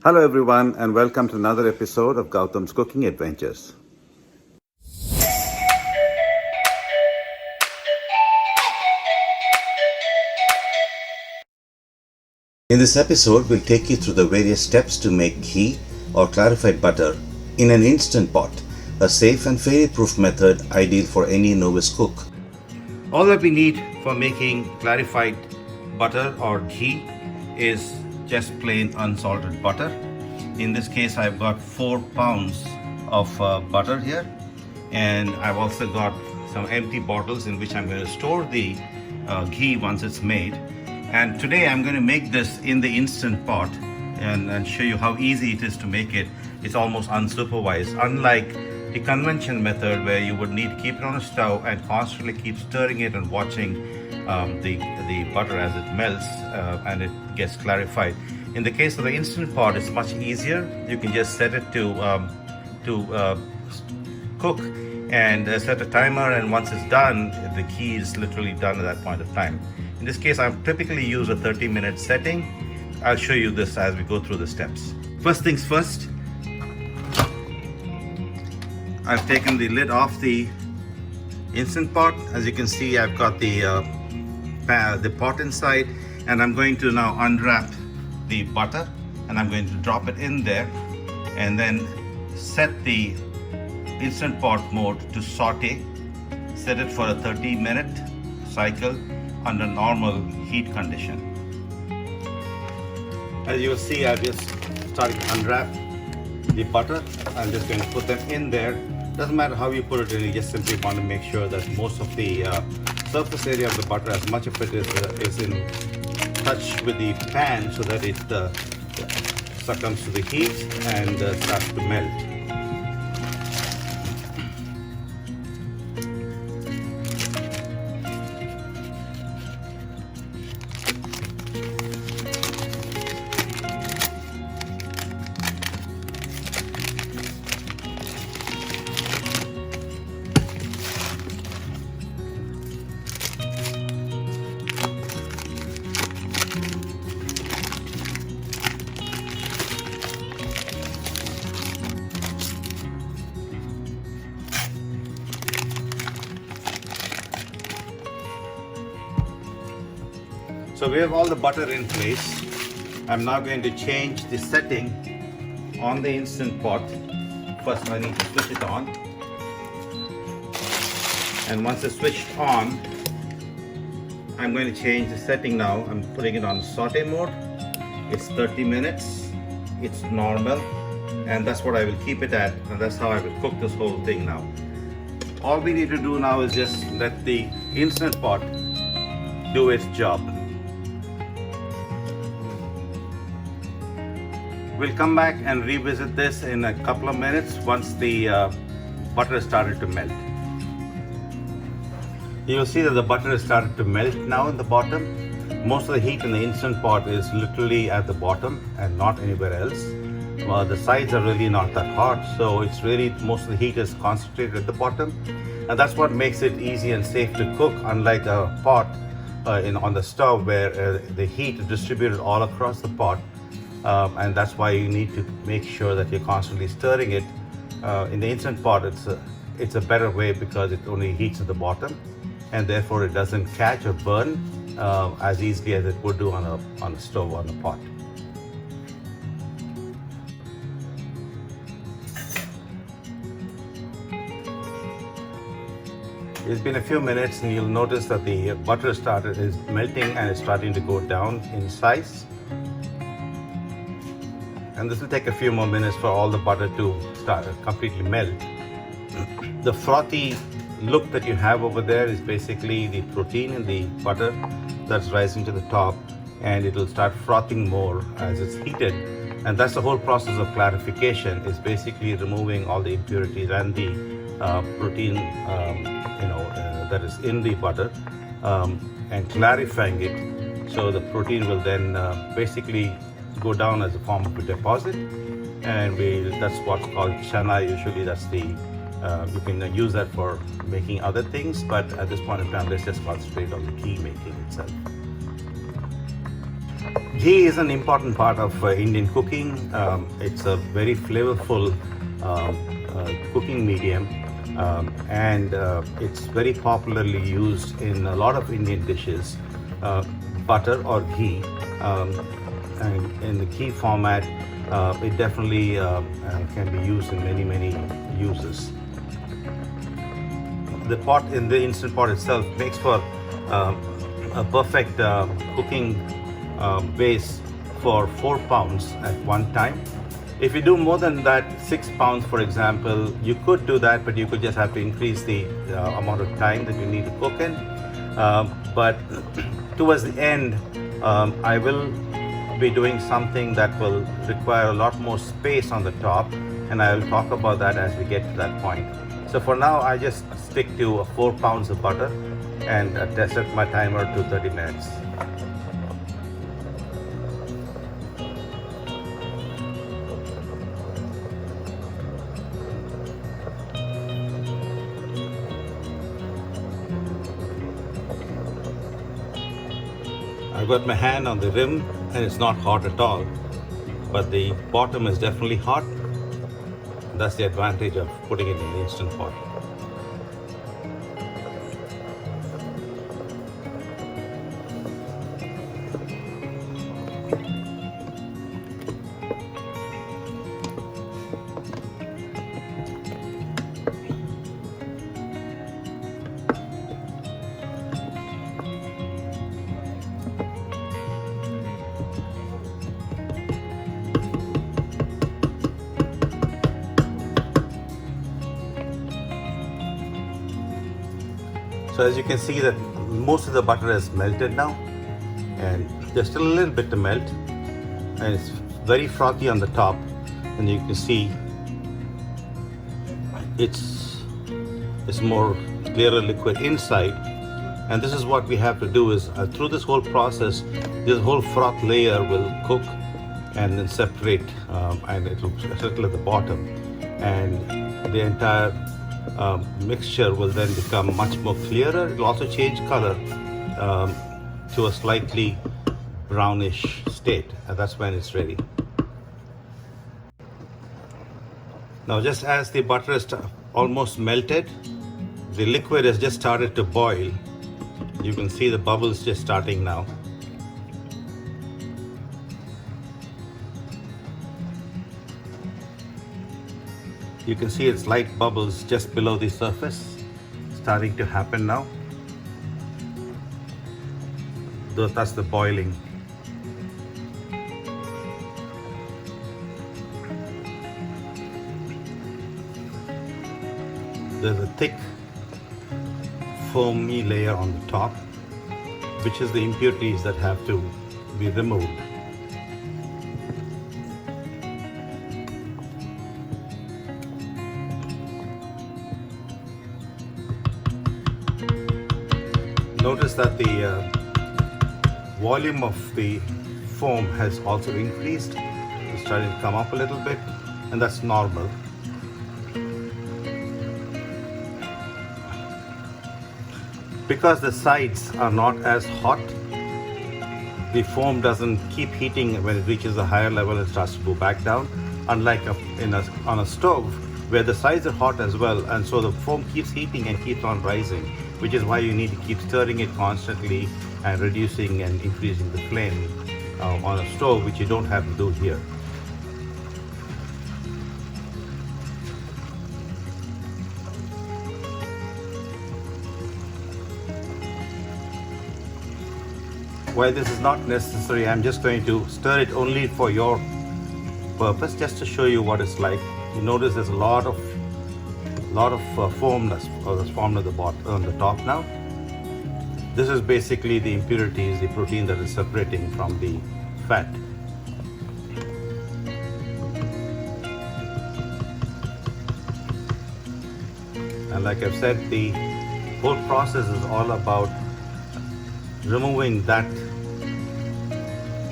Hello everyone and welcome to another episode of Gautam's Cooking Adventures. In this episode, we'll take you through the various steps to make ghee or clarified butter in an instant pot, a safe and failure-proof method ideal for any novice cook. All that we need for making clarified butter or ghee is just plain unsalted butter. In this case, I've got 4 pounds of butter here, and I've also got some empty bottles in which I'm going to store the ghee once it's made. And today I'm going to make this in the instant pot and show you how easy it is to make it. It's almost unsupervised, unlike the conventional method where you would need to keep it on a stove and constantly keep stirring it and watching the butter as it melts and it gets clarified. In the case of the instant pot, it's much easier. You can just set it to cook and set a timer, and once it's done, the ghee is literally done at that point of time. In this case, I typically use a 30-minute setting. I'll show you this as we go through the steps. First things first, I've taken the lid off the instant pot. As you can see, I've got the pot inside, and I'm going to now unwrap the butter and I'm going to drop it in there and then set the instant pot mode to saute. Set it for a 30-minute cycle under normal heat condition. As you will see, I've just started to unwrap the butter. I'm just going to put them in there. Doesn't matter how you put it in, you just simply want to make sure that most of the surface area of the butter, as much of it is in touch with the pan so that it succumbs to the heat and starts to melt. So we have all the butter in place. I'm now going to change the setting on the instant pot. First I need to switch it on. And once it's switched on, I'm going to change the setting now. I'm putting it on saute mode. It's 30 minutes. It's normal. And that's what I will keep it at. And that's how I will cook this whole thing now. All we need to do now is just let the instant pot do its job. We'll come back and revisit this in a couple of minutes once the butter has started to melt. You'll see that the butter has started to melt now in the bottom. Most of the heat in the instant pot is literally at the bottom and not anywhere else. The sides are really not that hot, so it's really most of the heat is concentrated at the bottom, and that's what makes it easy and safe to cook, unlike a pot on the stove where the heat is distributed all across the pot. And that's why you need to make sure that you're constantly stirring it. In the instant pot, it's a better way because it only heats at the bottom, and therefore it doesn't catch or burn as easily as it would do on a stove or on a pot. It's been a few minutes, and you'll notice that the butter is melting and it's starting to go down in size. And this will take a few more minutes for all the butter to start completely melt. The frothy look that you have over there is basically the protein in the butter that's rising to the top, and it will start frothing more as it's heated. And that's the whole process of clarification, is basically removing all the impurities and the protein that is in the butter and clarifying it. So the protein will then basically go down as a form of a deposit, and that's what's called chana. Usually that's the you can use that for making other things, but at this point in time, let's just concentrate on the ghee making itself. Ghee is an important part of Indian cooking. It's a very flavorful cooking medium, and it's very popularly used in a lot of Indian dishes. Butter or ghee, and in the ghee format, it definitely can be used in many uses. The pot in the instant pot itself makes for a perfect cooking base for 4 pounds at one time. If you do more than that, 6 pounds for example, you could do that, but you could just have to increase the amount of time that you need to cook in. But towards the end, I will be doing something that will require a lot more space on the top, and I will talk about that as we get to that point. So for now, I just stick to 4 pounds of butter and set my timer to 30 minutes. I've got my hand on the rim and it's not hot at all, but the bottom is definitely hot. That's the advantage of putting it in the instant pot. So as you can see that most of the butter is melted now, and there's still a little bit to melt, and it's very frothy on the top, and you can see it's more clearer liquid inside. And this is what we have to do is through this whole process, this whole froth layer will cook and then separate, and it will settle at the bottom, and the entire mixture will then become much more clearer. It will also change color to a slightly brownish state, and that's when it's ready. Now just as the butter is almost melted, the liquid has just started to boil. You can see the bubbles just starting now. You can see it's light bubbles just below the surface starting to happen now. That's the boiling. There's a thick foamy layer on the top, which is the impurities that have to be removed. Notice that the volume of the foam has also increased. It's starting to come up a little bit, and that's normal. Because the sides are not as hot, the foam doesn't keep heating. When it reaches a higher level, it starts to go back down, unlike on a stove where the sides are hot as well, and so the foam keeps heating and keeps on rising, which is why you need to keep stirring it constantly and reducing and increasing the flame on a stove, which you don't have to do here. While this is not necessary, I'm just going to stir it only for your purpose, just to show you what it's like. You notice there's a lot of foam that's formed at the bottom, on the top now. This is basically the impurities, the protein that is separating from the fat. And like I've said, the whole process is all about removing that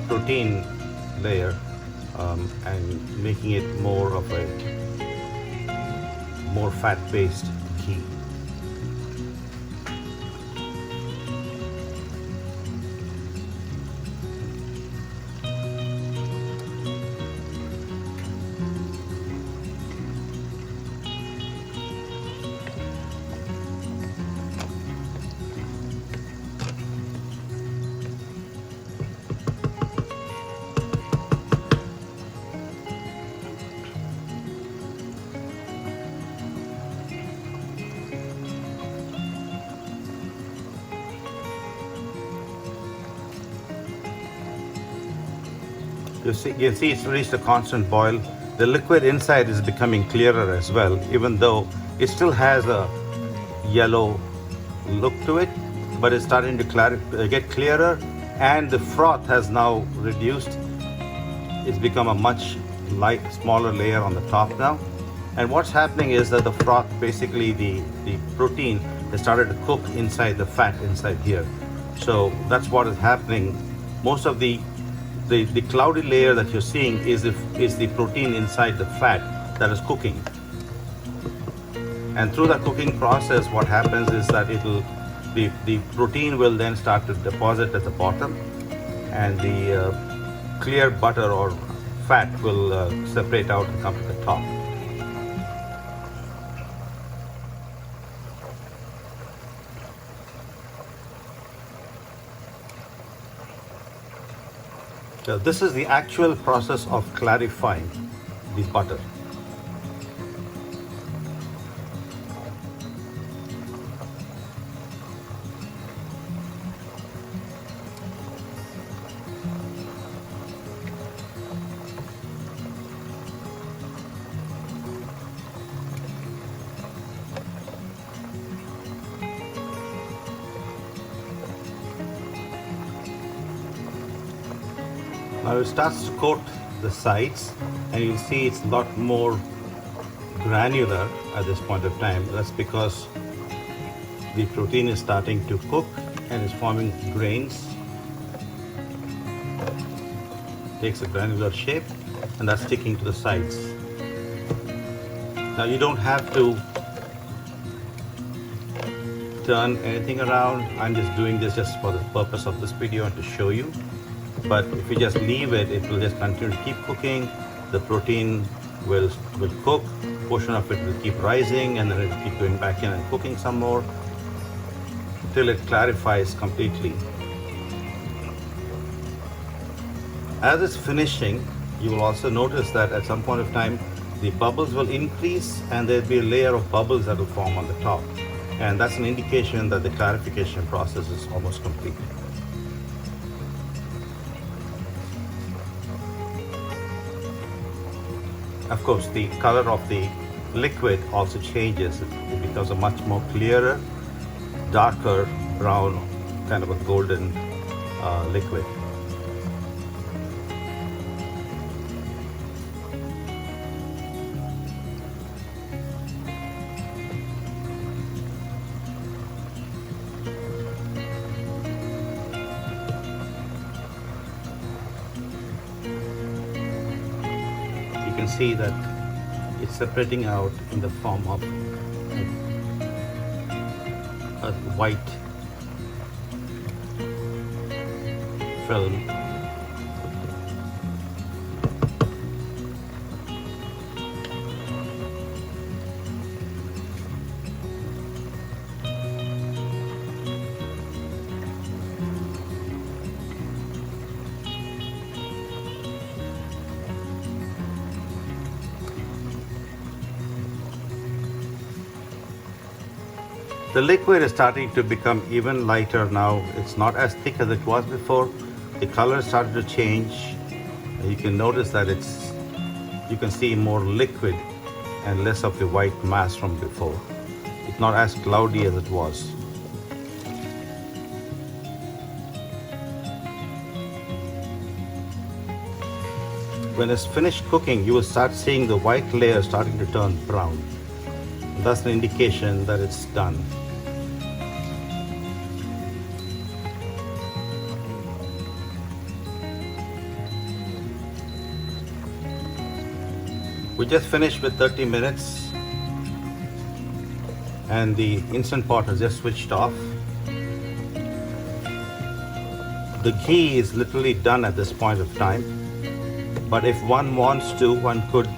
protein layer and making it more of a more fat-based ghee. You see it's reached a constant boil. The liquid inside is becoming clearer as well, even though it still has a yellow look to it, but it's starting to get clearer, and the froth has now reduced. It's become a much smaller layer on the top now. And what's happening is that the froth, basically the protein, has started to cook inside the fat inside here. So that's what is happening. Most of the cloudy layer that you're seeing is the protein inside the fat that is cooking. And through the cooking process, what happens is that the protein will then start to deposit at the bottom, and the clear butter or fat will separate out and come to the top. So this is the actual process of clarifying the butter. Now it starts to coat the sides, and you'll see it's a lot more granular at this point of time. That's because the protein is starting to cook and is forming grains. Takes a granular shape, and that's sticking to the sides. Now you don't have to turn anything around. I'm just doing this just for the purpose of this video and to show you. But if you just leave it, it will just continue to keep cooking. The protein will cook. A portion of it will keep rising, and then it will keep going back in and cooking some more till it clarifies completely. As it's finishing, you will also notice that at some point of time, the bubbles will increase, and there'll be a layer of bubbles that will form on the top. And that's an indication that the clarification process is almost complete. Of course, the color of the liquid also changes. It becomes a much more clearer, darker brown, kind of a golden liquid. You can see that it's separating out in the form of a white film. The liquid is starting to become even lighter now. It's not as thick as it was before. The color started to change. You can notice that you can see more liquid and less of the white mass from before. It's not as cloudy as it was. When it's finished cooking, you will start seeing the white layer starting to turn brown. That's an indication that it's done. We just finished with 30 minutes, and the Instant Pot has just switched off. The ghee is literally done at this point of time, but if one wants to, one could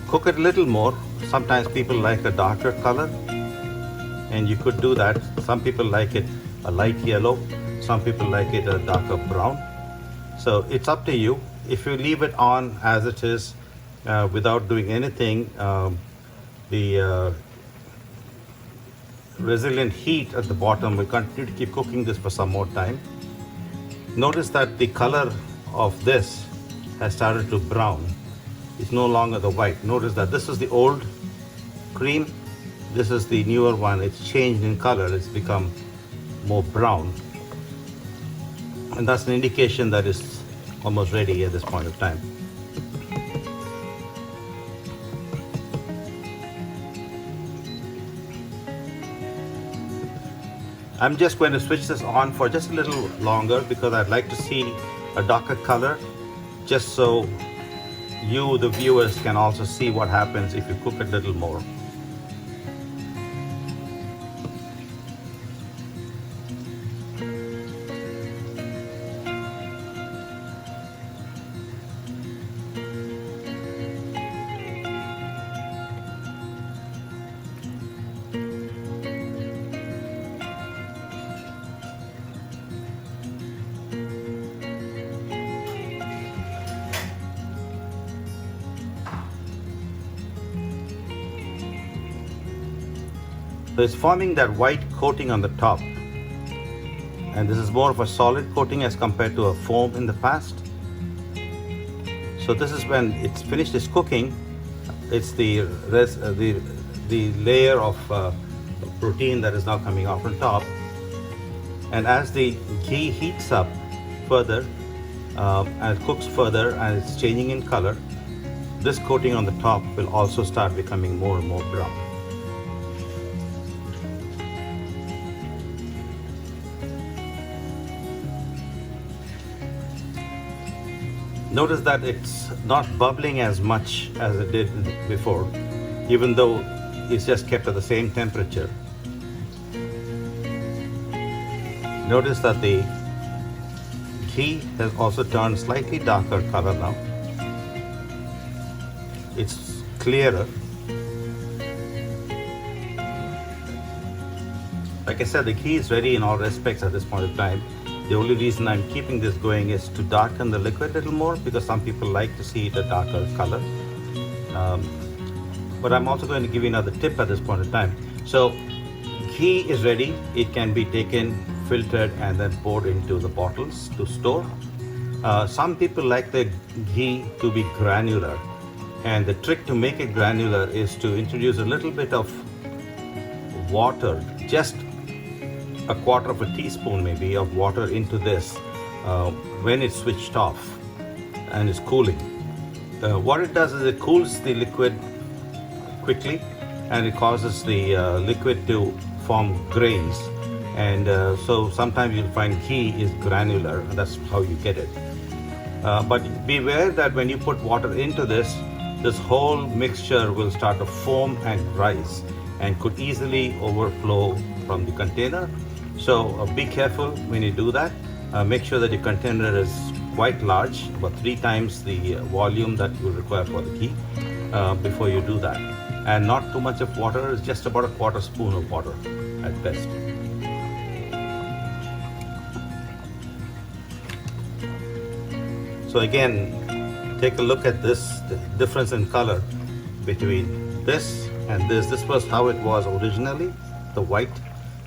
cook it a little more. Sometimes people like a darker color, and you could do that. Some people like it a light yellow, some people like it a darker brown. So it's up to you. If you leave it on as it is, without doing anything, the resilient heat at the bottom will continue to keep cooking this for some more time. Notice that the color of this has started to brown. It's no longer the white. Notice that this is the old cream, this is the newer one. It's changed in color, it's become more brown, and that's an indication that it's almost ready at this point of time. I'm just going to switch this on for just a little longer because I'd like to see a darker color, just so you, the viewers, can also see what happens if you cook it a little more. So it's forming that white coating on the top, and this is more of a solid coating as compared to a foam in the past. So this is when it's finished its cooking. It's the layer of protein that is now coming off on top, and as the ghee heats up further and cooks further and it's changing in color, this coating on the top will also start becoming more and more brown. Notice that it's not bubbling as much as it did before, even though it's just kept at the same temperature. Notice that the ghee has also turned slightly darker color now. It's clearer. Like I said, the ghee is ready in all respects at this point of time. The only reason I'm keeping this going is to darken the liquid a little more, because some people like to see it a darker color. But I'm also going to give you another tip at this point in time. So ghee is ready. It can be taken, filtered, and then poured into the bottles to store. Some people like the ghee to be granular, and the trick to make it granular is to introduce a little bit of water, just a quarter of a teaspoon maybe of water into this when it's switched off and it's cooling. What it does is it cools the liquid quickly, and it causes the liquid to form grains, and so sometimes you'll find ghee is granular, and that's how you get it. But beware that when you put water into this whole mixture will start to foam and rise and could easily overflow from the container. So be careful when you do that. Make sure that your container is quite large, about 3 times the volume that you will require for the ghee before you do that. And not too much of water, it's just about a quarter spoon of water at best. So again, take a look at this, the difference in color between this and this. This was how it was originally, the white,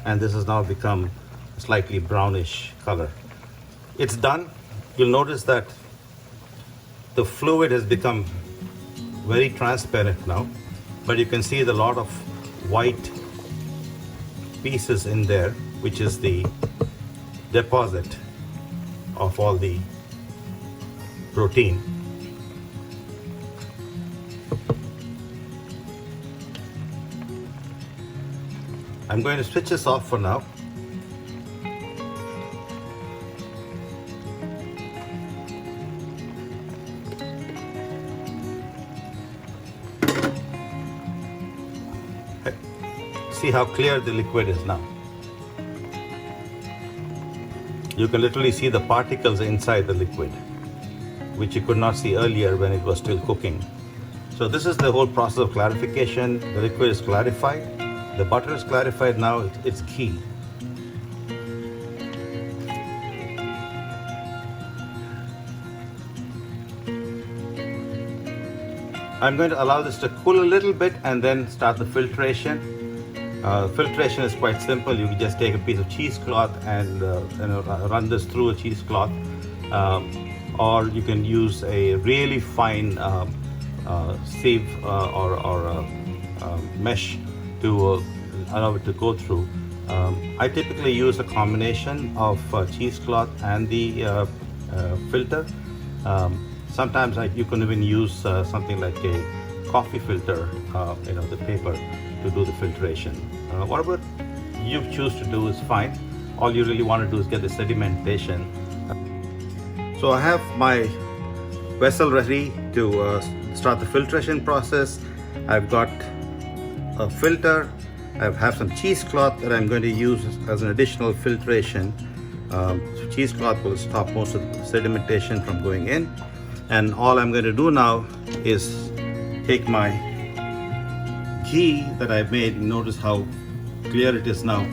and this has now become a slightly brownish color. It's done. You'll notice that the fluid has become very transparent now, but you can see the lot of white pieces in there, which is the deposit of all the protein. I'm going to switch this off for now. See how clear the liquid is now. You can literally see the particles inside the liquid, which you could not see earlier when it was still cooking. So this is the whole process of clarification. The liquid is clarified. The butter is clarified now, it's ghee. I'm going to allow this to cool a little bit and then start the filtration. Filtration is quite simple. You can just take a piece of cheesecloth and run this through a cheesecloth. or you can use a really fine sieve or mesh to allow it to go through. I typically use a combination of cheesecloth and the filter. Sometimes you can even use something like a coffee filter, the paper, to do the filtration. Whatever you choose to do is fine. All you really want to do is get the sedimentation. So I have my vessel ready to start the filtration process. I've got a filter. I have some cheesecloth that I'm going to use as an additional filtration. So cheesecloth will stop most of the sedimentation from going in. And all I'm going to do now is take my ghee that I've made. Notice how clear it is now.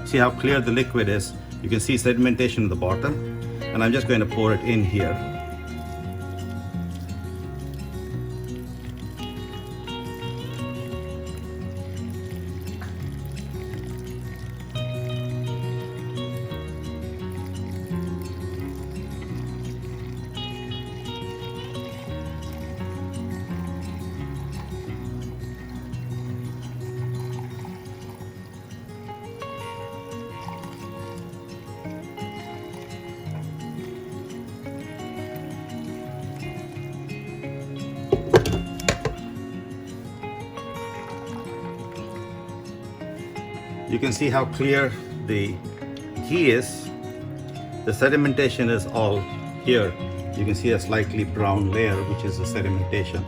See how clear the liquid is. You can see sedimentation at the bottom. And I'm just going to pour it in here. You can see how clear the ghee is. The sedimentation is all here. You can see a slightly brown layer, which is the sedimentation.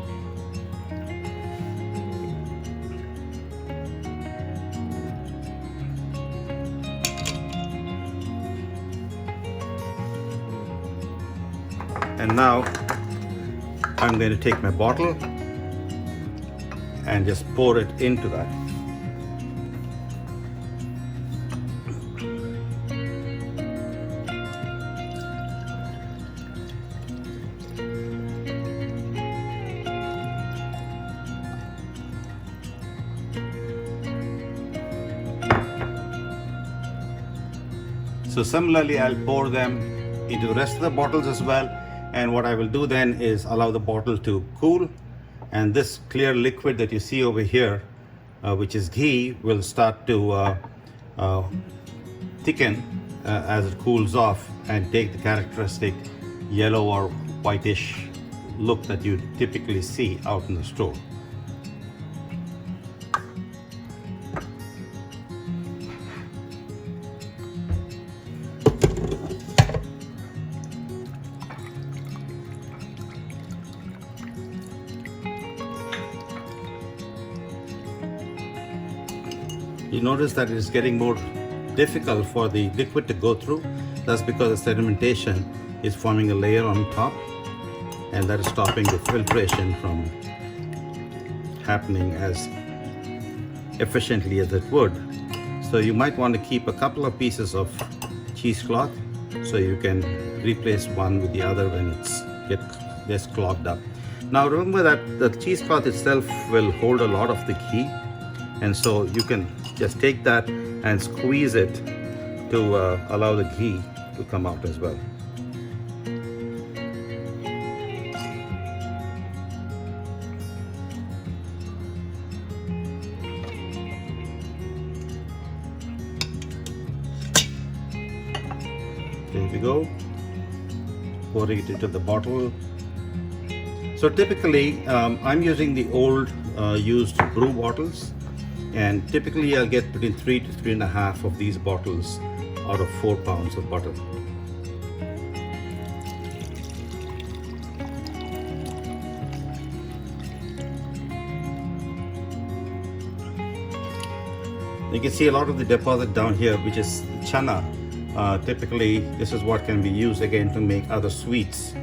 And now I'm going to take my bottle and just pour it into that. So similarly, I'll pour them into the rest of the bottles as well. And what I will do then is allow the bottle to cool. And this clear liquid that you see over here, which is ghee, will start to thicken as it cools off and take the characteristic yellow or whitish look that you typically see out in the store. You notice that it is getting more difficult for the liquid to go through. That's because the sedimentation is forming a layer on top, and that is stopping the filtration from happening as efficiently as it would. So you might want to keep a couple of pieces of cheesecloth so you can replace one with the other when it gets clogged up. Now remember that the cheesecloth itself will hold a lot of the ghee, and so you can just take that and squeeze it to allow the ghee to come out as well. There we go. Pouring it into the bottle. So typically, I'm using the old used brew bottles. And typically I'll get between 3 to 3.5 of these bottles out of 4 pounds of butter. You can see a lot of the deposit down here, which is chana. Typically this is what can be used again to make other sweets.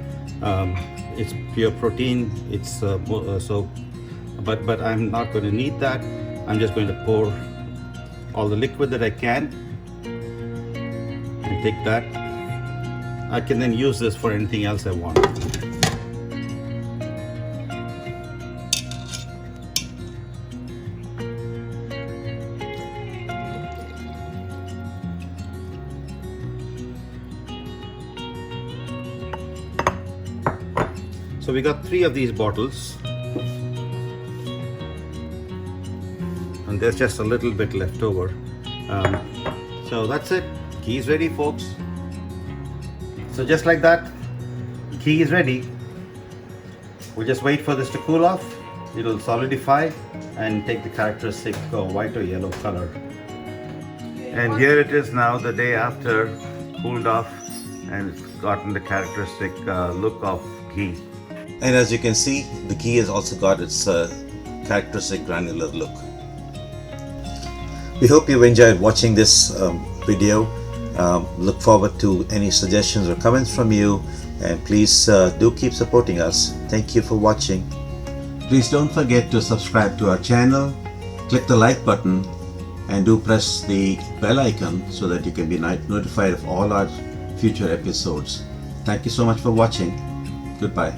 It's pure protein. It's but I'm not going to need that. I'm just going to pour all the liquid that I can and take that. I can then use this for anything else I want. So we got 3 of these bottles, and there's just a little bit left over. So that's it. Ghee is ready, folks. So just like that, ghee is ready. We'll just wait for this to cool off. It'll solidify and take the characteristic white or yellow color. And here it is now, the day after, cooled off, and it's gotten the characteristic look of ghee. And as you can see, the ghee has also got its characteristic granular look. We hope you enjoyed watching this video. Look forward to any suggestions or comments from you, and please do keep supporting us. Thank you for watching. Please don't forget to subscribe to our channel, click the like button, and do press the bell icon so that you can be notified of all our future episodes. Thank you so much for watching. Goodbye.